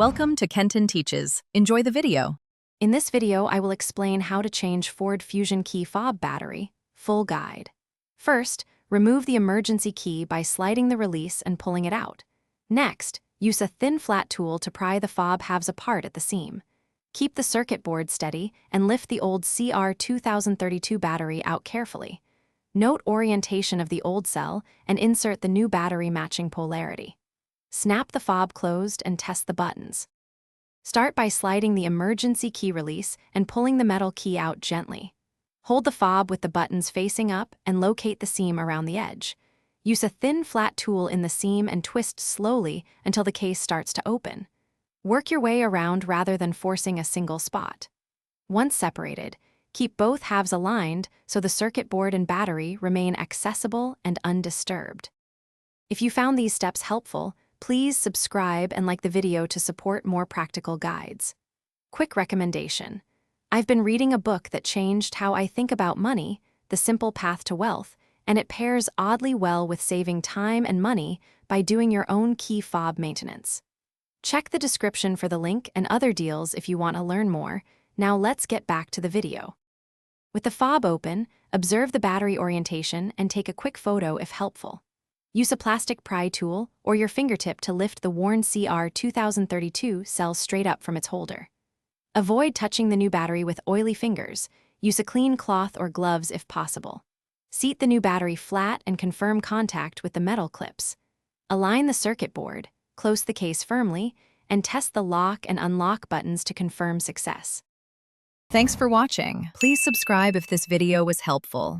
Welcome to Kenton Teaches. Enjoy the video. In this video, I will explain how to change Ford Fusion Key fob battery, full guide. First, remove the emergency key by sliding the release and pulling it out. Next, use a thin flat tool to pry the fob halves apart at the seam. Keep the circuit board steady and lift the old CR2032 battery out carefully. Note orientation of the old cell and insert the new battery matching polarity. Snap the fob closed and test the buttons. Start by sliding the emergency key release and pulling the metal key out gently. Hold the fob with the buttons facing up and locate the seam around the edge. Use a thin flat tool in the seam and twist slowly until the case starts to open. Work your way around rather than forcing a single spot. Once separated, keep both halves aligned so the circuit board and battery remain accessible and undisturbed. If you found these steps helpful, please subscribe and like the video to support more practical guides. Quick recommendation. I've been reading a book that changed how I think about money, The Simple Path to Wealth, and it pairs oddly well with saving time and money by doing your own key fob maintenance. Check the description for the link and other deals if you want to learn more. Now let's get back to the video. With the fob open, observe the battery orientation and take a quick photo if helpful. Use a plastic pry tool or your fingertip to lift the worn CR2032 cell straight up from its holder. Avoid touching the new battery with oily fingers. Use a clean cloth or gloves if possible. Seat the new battery flat and confirm contact with the metal clips. Align the circuit board, close the case firmly, and test the lock and unlock buttons to confirm success. Thanks for watching. Please subscribe if this video was helpful.